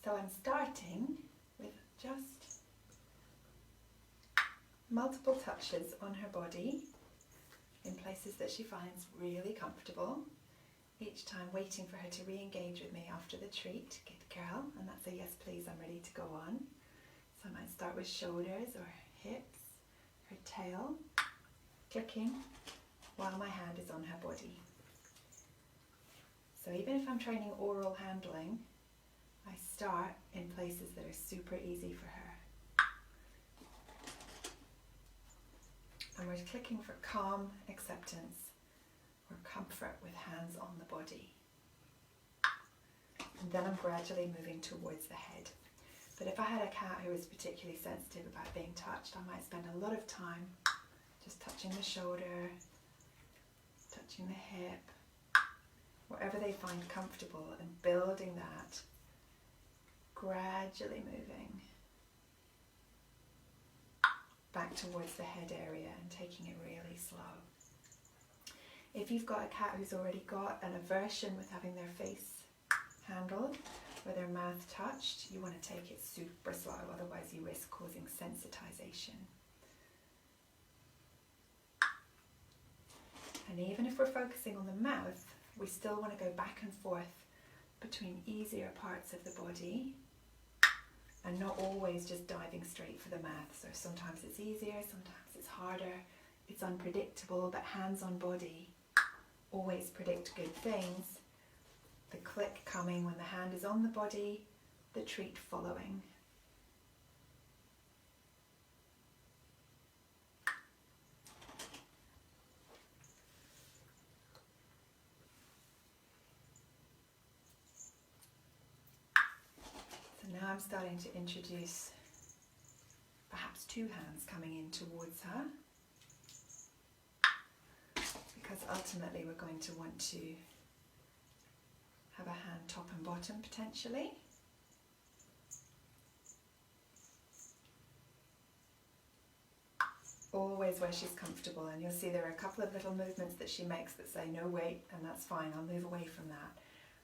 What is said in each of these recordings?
So I'm starting with just multiple touches on her body in places that she finds really comfortable. Each time waiting for her to re-engage with me after the treat. Good girl. And that's a yes please, I'm ready to go on. So I might start with shoulders or hips, her tail, clicking while my hand is on her body. So even if I'm training oral handling, I start in places that are super easy for her. And we're clicking for calm acceptance or comfort with hands on the body. And then I'm gradually moving towards the head. But if I had a cat who was particularly sensitive about being touched, I might spend a lot of time just touching the shoulder, touching the hip, wherever they find comfortable, and building that, gradually moving back towards the head area and taking it really slow. If you've got a cat who's already got an aversion with having their face handled or their mouth touched, you want to take it super slow, otherwise you risk causing sensitization. And even if we're focusing on the mouth, we still want to go back and forth between easier parts of the body and not always just diving straight for the mouth. So sometimes it's easier, sometimes it's harder, it's unpredictable, but hands on body always predict good things. The click coming when the hand is on the body, the treat following. So now I'm starting to introduce perhaps two hands coming in towards her, because ultimately we're going to want to have a hand top and bottom potentially. Always where she's comfortable, and you'll see there are a couple of little movements that she makes that say no wait, and that's fine, I'll move away from that.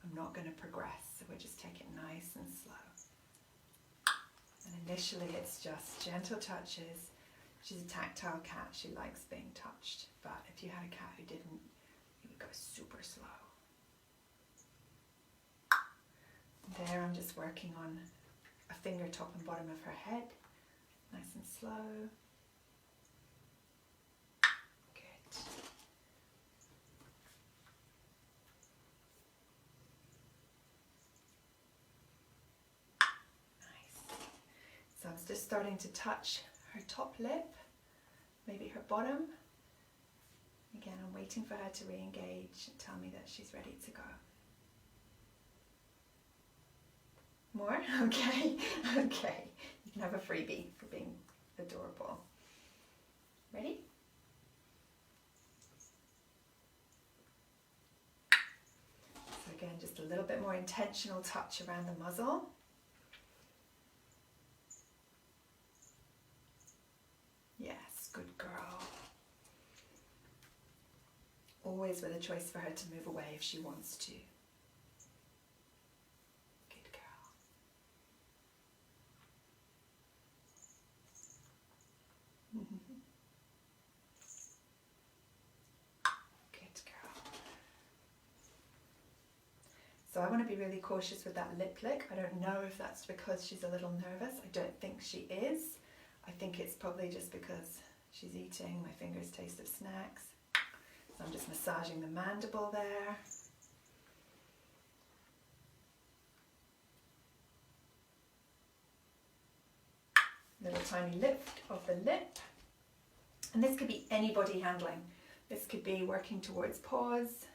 I'm not going to progress, so we'll just take it nice and slow. And initially it's just gentle touches. She's a tactile cat, she likes being touched, but if you had a cat who didn't, you would go super slow. There I'm just working on a finger top and bottom of her head, nice and slow. Good. Nice. So I'm just starting to touch her top lip, maybe her bottom. Again, I'm waiting for her to re-engage and tell me that she's ready to go. More? Okay, okay. You can have a freebie for being adorable. Ready? So again, just a little bit more intentional touch around the muzzle. Yes, good girl. Always with a choice for her to move away if she wants to. So I want to be really cautious with that lip lick. I don't know if that's because she's a little nervous. I don't think she is. I think it's probably just because she's eating. My fingers taste of snacks. So I'm just massaging the mandible there. Little tiny lift of the lip. And this could be any body handling. This could be working towards paws.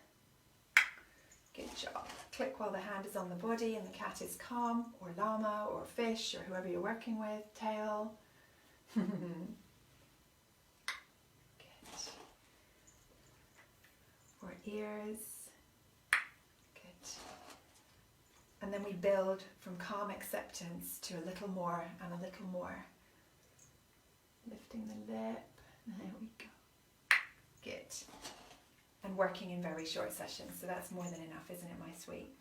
Good job. Click while the hand is on the body and the cat is calm, or llama, or fish, or whoever you're working with, tail. Good. Or ears. Good. And then we build from calm acceptance to a little more and a little more. Lifting the lip. There we go. Good. And working in very short sessions, so that's more than enough, isn't it, my sweet?